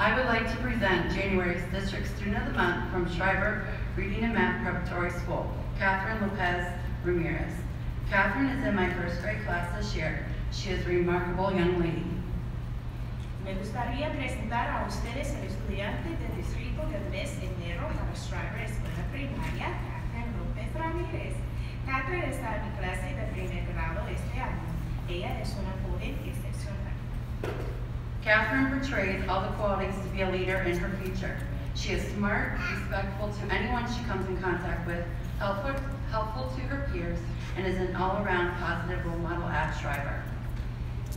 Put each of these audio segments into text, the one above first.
I would like to present January's District Student of the Month from Schreiber Reading and Math Preparatory School, Catherine Lopez Ramirez. Catherine is in my first grade class this year. She is a remarkable young lady. Me gustaría presentar a ustedes el estudiante del distrito del mes de enero para Schreiber Escuela Primaria, Catherine Lopez Ramírez. Catherine está en mi clase de primer grado este año. Ella es una joven excepcional. Catherine portrays all the qualities to be a leader in her future. She is smart, respectful to anyone she comes in contact with, helpful to her peers, and is an all-around positive role model at Schreiber.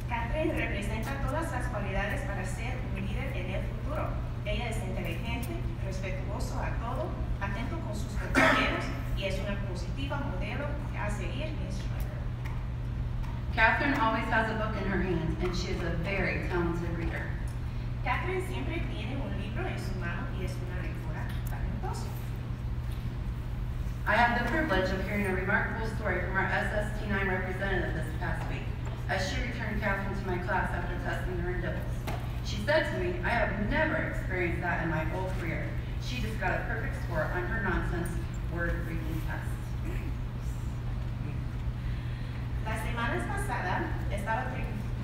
Catherine representa todas las cualidades para ser un líder en el futuro. Ella es inteligente, respetuoso a todo, atento con sus compañeros y es una positiva modelo a seguir en Schreiber. Catherine always has a book in her hand, and she is a very talented reader. Catherine siempre tiene un libro en su mano y es una lectora talentosa. I had the privilege of hearing a remarkable story from our SST9 representative this past week, as she returned Catherine to my class after testing her in dibbles. She said to me, "I have never experienced that in my whole career." She just got a perfect score on her nonsense word reading test. Las semanas pasadas estaba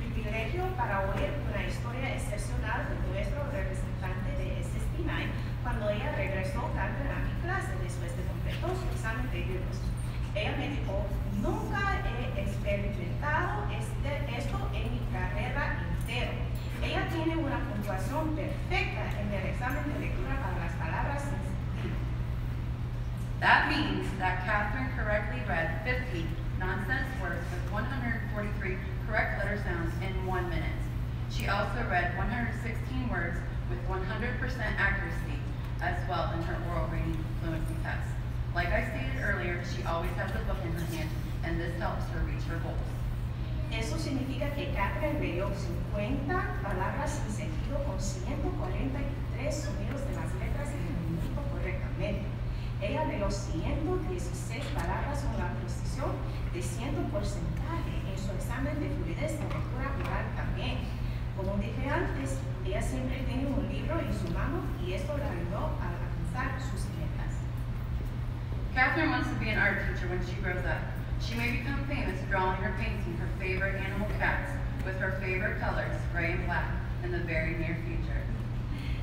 privilegio para oír una historia excepcional de nuestro representante de SST9 cuando ella regresó tarde a mi clase después de completar su examen de libros. Ella me dijo, nunca he experimentado esto en mi carrera entera. Ella tiene una puntuación perfecta en el examen de lectura para las palabras sin sentido. That means that Catherine correctly read 50 nonsense words with 143 correct letter sounds in 1 minute. She also read 116 words with 100% accuracy as well in her oral reading fluency test. Like I stated earlier, she always has a book in her hand, and this helps her reach her goals. Eso significa que Catherine leyó 50 palabras sin sentido con 143 sonidos de las letras en el minuto correctamente. Ella leyó 116 palabras con la precisión de 100% en su examen de fluidez de lectura oral también. Como dije antes, ella siempre tiene un libro en su mano y esto le ayudó a alcanzar sus metas. Catherine wants to be an art teacher when she grows up. She may become famous drawing or painting her favorite animal cats with her favorite colors, gray and black, in the very near future.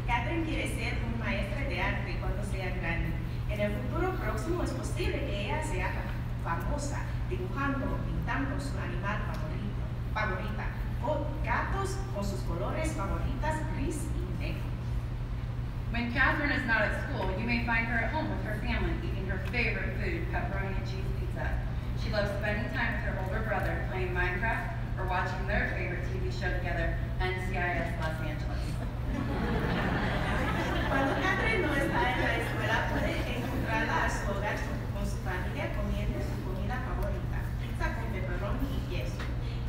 Catherine quiere ser una maestra de arte cuando sea grande. En el futuro próximo es posible que ella sea famosa dibujando o pintando su animal favorita, o gatos con sus colores favoritas gris y negro. When Catherine is not at school, you may find her at home with her family eating her favorite food, pepperoni and cheese pizza. She loves spending time with her older brother playing Minecraft or watching their favorite TV show together, NCIS Los Angeles. Cuando Catherine no está en la escuela, puede encontrarla a su hogar con su familia comiendo su comida favorita, pizza con pepperoni y queso.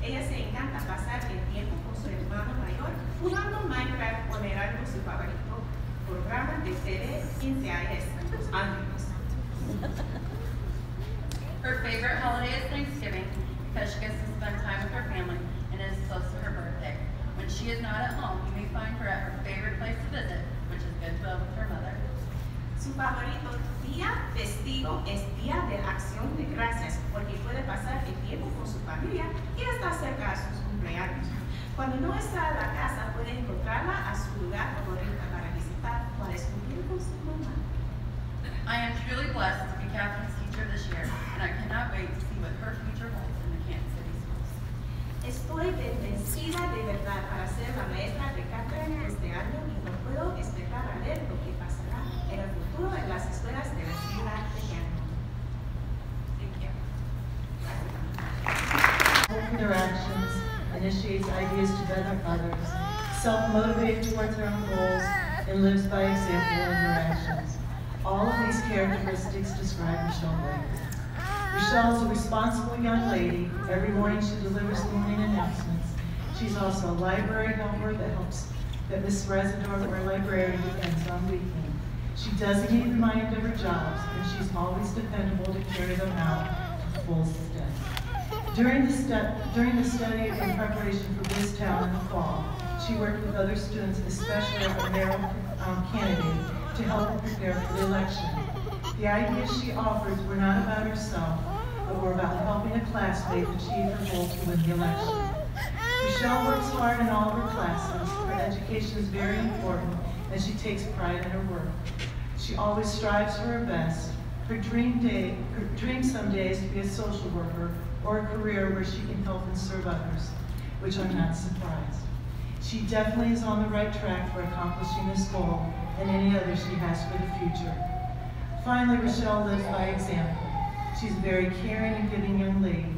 Ella se encanta pasar el tiempo con su hermano mayor jugando Minecraft o mirando su favorito programa de TV NCIS Los Ángeles. Her favorite holiday is Thanksgiving because she gets to spend time with her family and it is close to her birthday. When she is not at home, you may find her at her favorite place to visit, which is Goodwill with her mother. Su favorito día festivo es Día de Acción de Gracias porque puede pasar el tiempo con su familia y estar cerca a sus cumpleaños. Cuando no está en la casa, puede encontrarla a su lugar favorito para visitar o discutir con su mamá. I am truly blessed to be Catherine's teacher this year, and I cannot wait to see what her future holds in the Canton City Schools. Estoy bendecida de verdad para ser la maestra de Catherine este año y no puedo esperar a ver lo que pasará en el futuro en las escuelas de la ciudad de Canton. Thank you. Interactions, initiates ideas to better others, self-motivated towards her own goals, and lives by example in interactions. All of these characteristics describe Michelle Williams. Michelle is a responsible young lady. Every morning she delivers the morning announcements. She's also a library helper that Miss Residor, our librarian, depends on weekly. She doesn't need reminded of her jobs, and she's always dependable to carry them out to full extent. During the study and preparation for Biz Town in the fall, She worked with other students, especially our narrow candidate, to help her prepare for the election. The ideas she offers were not about herself, but were about helping a classmate achieve her goal to win the election. Michelle works hard in all of her classes. Her education is very important, and she takes pride in her work. She always strives for her best. Her dream someday is to be a social worker or a career where she can help and serve others, which I'm not surprised. She definitely is on the right track for accomplishing this goal and any other she has for the future. Finally, Rochelle lives by example. She's a very caring and giving young lady.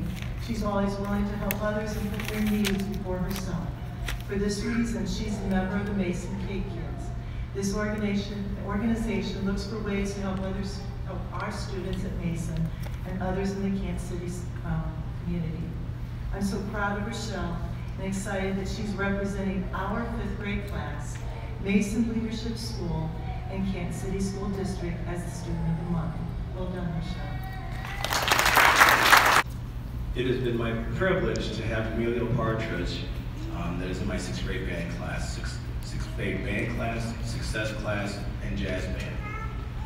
She's always willing to help others and put their needs before herself. For this reason, she's a member of the Mason K Kids. This organization looks for ways to help our students at Mason and others in the Canton City community. I'm so proud of Rochelle and excited that she's representing our 5th grade class, Mason Leadership School, and Canton City School District as the Student of the Month. Well done, Rochelle. It has been my privilege to have Emilio Partridge, that is in my 6th grade band class, 6th grade band class, success class, and jazz band.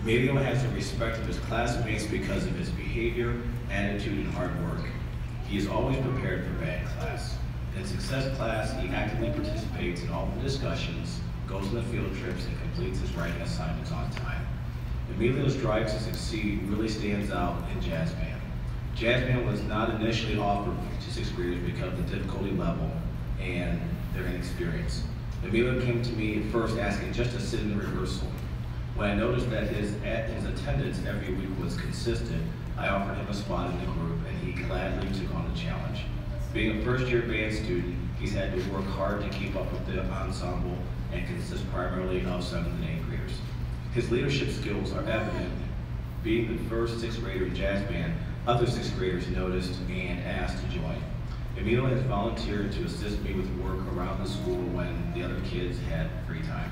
Emilio has the respect of his classmates because of his behavior, attitude, and hard work. He is always prepared for band class. In success class, he actively participates in all the discussions, goes on the field trips, and completes his writing assignments on time. Emilio's drive to succeed really stands out in jazz band. Jazz band was not initially offered to 6th graders because of the difficulty level and their inexperience. Emilio came to me at first asking just to sit in the rehearsal. When I noticed that his attendance every week was consistent, I offered him a spot in the group, and he gladly took on the challenge. Being a first-year band student, he's had to work hard to keep up with the ensemble and consists primarily of 7th and 8th graders. His leadership skills are evident. Being the first 6th grader in jazz band, other 6th graders noticed and asked to join. Emilio has volunteered to assist me with work around the school when the other kids had free time.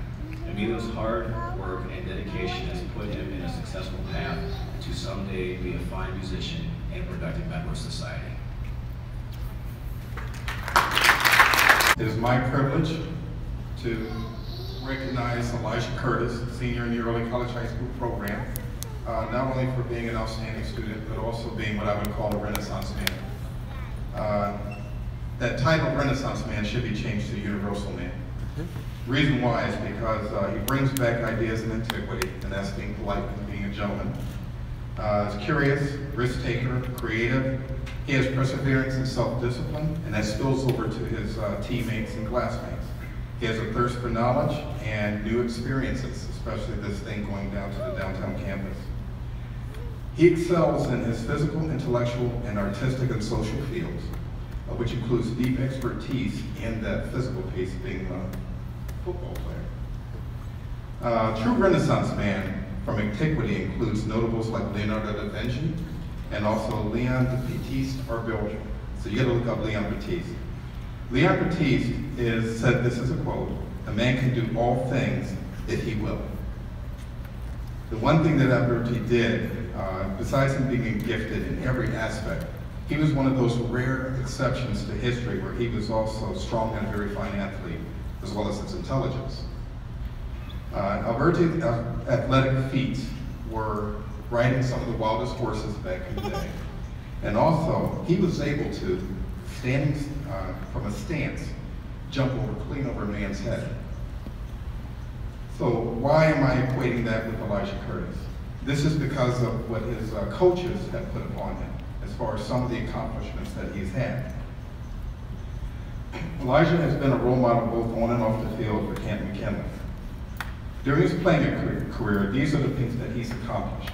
Emilio's hard work and dedication has put him in a successful path to someday be a fine musician and productive member of society. It is my privilege to recognize Elijah Curtis, senior in the Early College High School program, not only for being an outstanding student, but also being what I would call a Renaissance man. That title, Renaissance man, should be changed to Universal man. Reason why is because he brings back ideas of antiquity, and that's being polite and being a gentleman. He's curious, risk taker, creative. He has perseverance and self-discipline, and that spills over to his teammates and classmates. He has a thirst for knowledge and new experiences, especially this thing going down to the downtown campus. He excels in his physical, intellectual, and artistic and social fields, which includes deep expertise in that physical piece, being a football player. True Renaissance man from antiquity includes notables like Leonardo da Vinci and also Leon de Baptiste or Belgium. So you gotta look up Leon Baptiste. Leon Baptiste said, this is a quote, "A man can do all things if he will." The one thing that Alberti did, besides him being gifted in every aspect, he was one of those rare exceptions to history where he was also strong and a very fine athlete, as well as his intelligence. Alberti's athletic feats were riding some of the wildest horses back in the day. And also, he was able to, standing from a stance, jump clean over a man's head. So why am I equating that with Elijah Curtis? This is because of what his coaches have put upon him, as far as some of the accomplishments that he's had. Elijah has been a role model both on and off the field for Canton McKinley. During his playing career, these are the things that he's accomplished.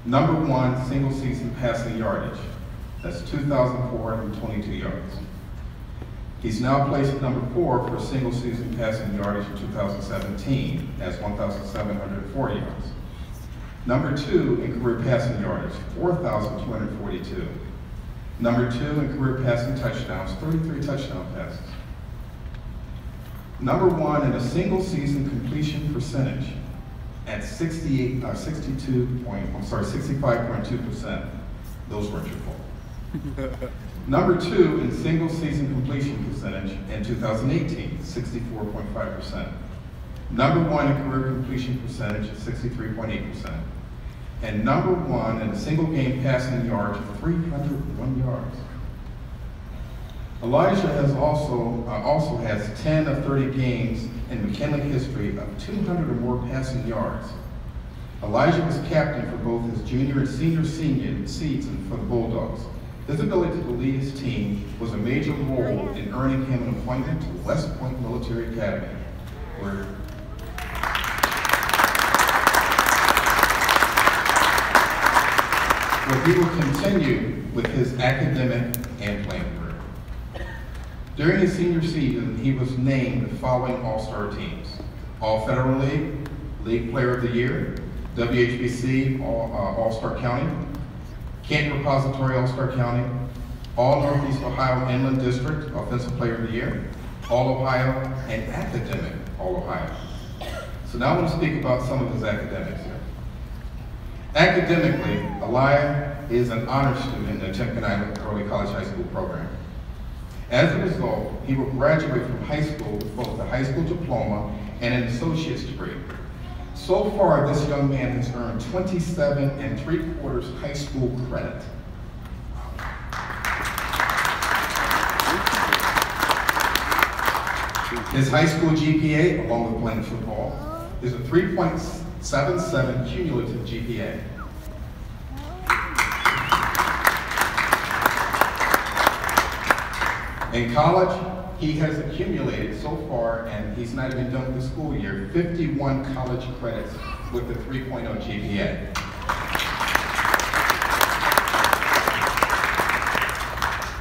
Number 1, single season passing yardage. That's 2,422 yards. He's now placed at number 4 for single season passing yardage in 2017 as 1,704 yards. Number 2 in career passing yardage, 4,242. Number 2 in career passing touchdowns, 33 touchdown passes. Number 1 in a single season completion percentage at 65.2%. Those weren't your fault. Number 2 in single season completion percentage in 2018, 64.5%. Number 1 in career completion percentage at 63.8%. And number 1 in a single game passing yards of 301 yards. Elijah has also has 10 of 30 games in McKinley history of 200 or more passing yards. Elijah was captain for both his junior and senior season for the Bulldogs. His ability to lead his team was a major role in earning him an appointment to West Point Military Academy, where he will continue with his academic and playing career. During his senior season, he was named the following All-Star teams: All-Federal League, League Player of the Year, WHBC All-Star County, Canton Repository All-Star County, All-Northeast Ohio Inland District Offensive Player of the Year, All-Ohio, and Academic All-Ohio. So now I want to speak about some of his academics here. Academically, Elijah is an honor student in the Canton Early College High School program. As a result, he will graduate from high school with both a high school diploma and an associate's degree. So far, this young man has earned 27 3/4 high school credit. His high school GPA, along with playing football, is a 3.77 cumulative GPA. In college, he has accumulated so far, and he's not even done with the school year, 51 college credits with a 3.0 GPA.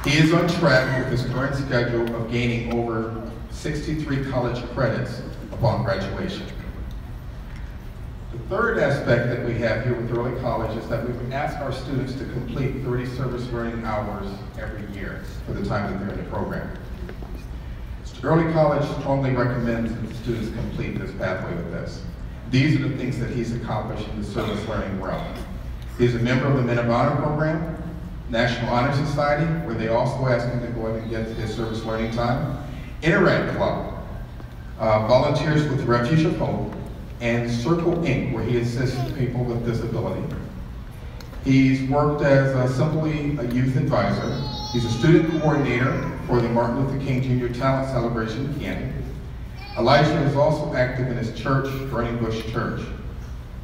He is on track with his current schedule of gaining over 63 college credits upon graduation. The third aspect that we have here with Early College is that we would ask our students to complete 30 service learning hours every year for the time that they're in the program. Early College strongly recommends that the students complete this pathway with this. These are the things that he's accomplished in the service learning realm. He's a member of the Men of Honor program, National Honor Society, where they also ask him to go ahead and get his service learning time, Interact Club, volunteers with Refuge of Hope, and Circle Inc., where he assists people with disability. He's worked as simply a youth advisor. He's a student coordinator for the Martin Luther King Jr. Talent Celebration in Canton. Elijah is also active in his church, Burning Bush Church.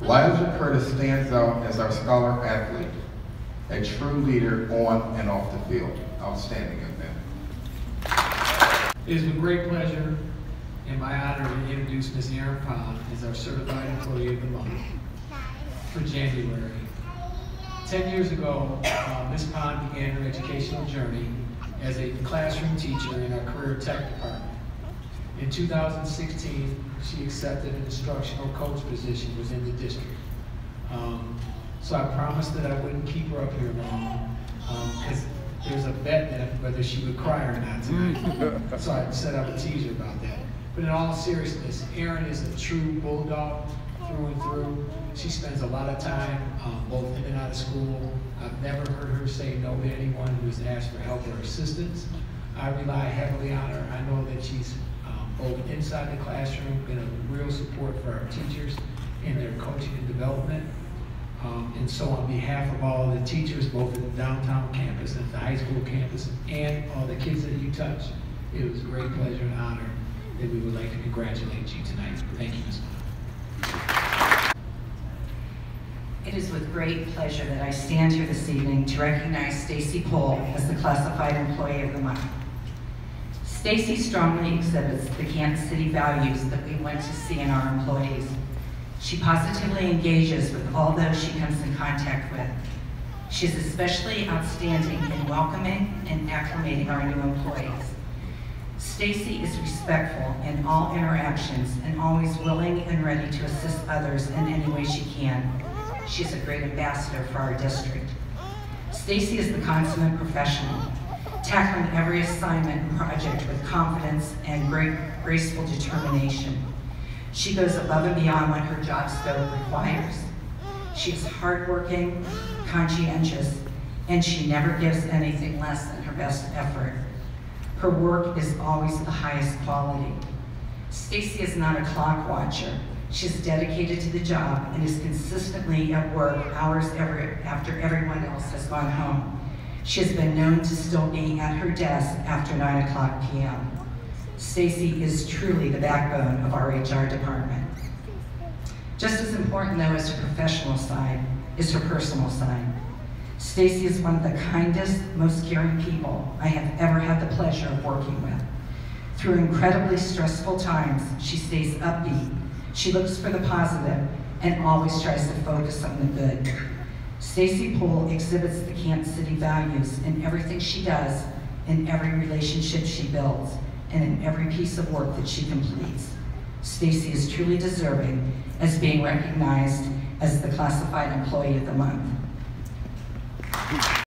Elijah Curtis stands out as our scholar athlete, a true leader on and off the field. Outstanding event. It is with great pleasure and my honor to introduce Ms. Erin Pond as our Certified Employee of the Month for January. 10 years ago, Ms. Pond began her educational journey as a classroom teacher in our career tech department. In 2016, she accepted an instructional coach position within the district. So I promised that I wouldn't keep her up here long, because there's a bet that whether she would cry or not tonight. So I said I would tease her about that. But in all seriousness, Erin is a true bulldog through and through. She spends a lot of time both in and out of school. I've never heard her say no to anyone who has asked for help or assistance. I rely heavily on her. I know that she's both inside the classroom, been a real support for our teachers in their coaching and development. And so on behalf of all the teachers, both at the downtown campus and the high school campus, and all the kids that you touch, it was a great pleasure and honor that we would like to congratulate you tonight. Thank you, Ms. Pond. It is with great pleasure that I stand here this evening to recognize Stacy Pohl as the Classified Employee of the Month. Stacy strongly exhibits the Canton City values that we want to see in our employees. She positively engages with all those she comes in contact with. She is especially outstanding in welcoming and acclimating our new employees. Stacy is respectful in all interactions and always willing and ready to assist others in any way she can. She's a great ambassador for our district. Stacy is the consummate professional, tackling every assignment and project with confidence and graceful determination. She goes above and beyond what her job scope requires. She is hardworking, conscientious, and she never gives anything less than her best effort. Her work is always the highest quality. Stacy is not a clock watcher. She's dedicated to the job and is consistently at work hours after everyone else has gone home. She has been known to still be at her desk after 9:00 p.m. Stacy is truly the backbone of our HR department. Just as important, though, as her professional side is her personal side. Stacy is one of the kindest, most caring people I have ever had the pleasure of working with. Through incredibly stressful times, she stays upbeat, she looks for the positive, and always tries to focus on the good. Stacy Poole exhibits the Canton City values in everything she does, in every relationship she builds, and in every piece of work that she completes. Stacy is truly deserving as being recognized as the Classified Employee of the Month.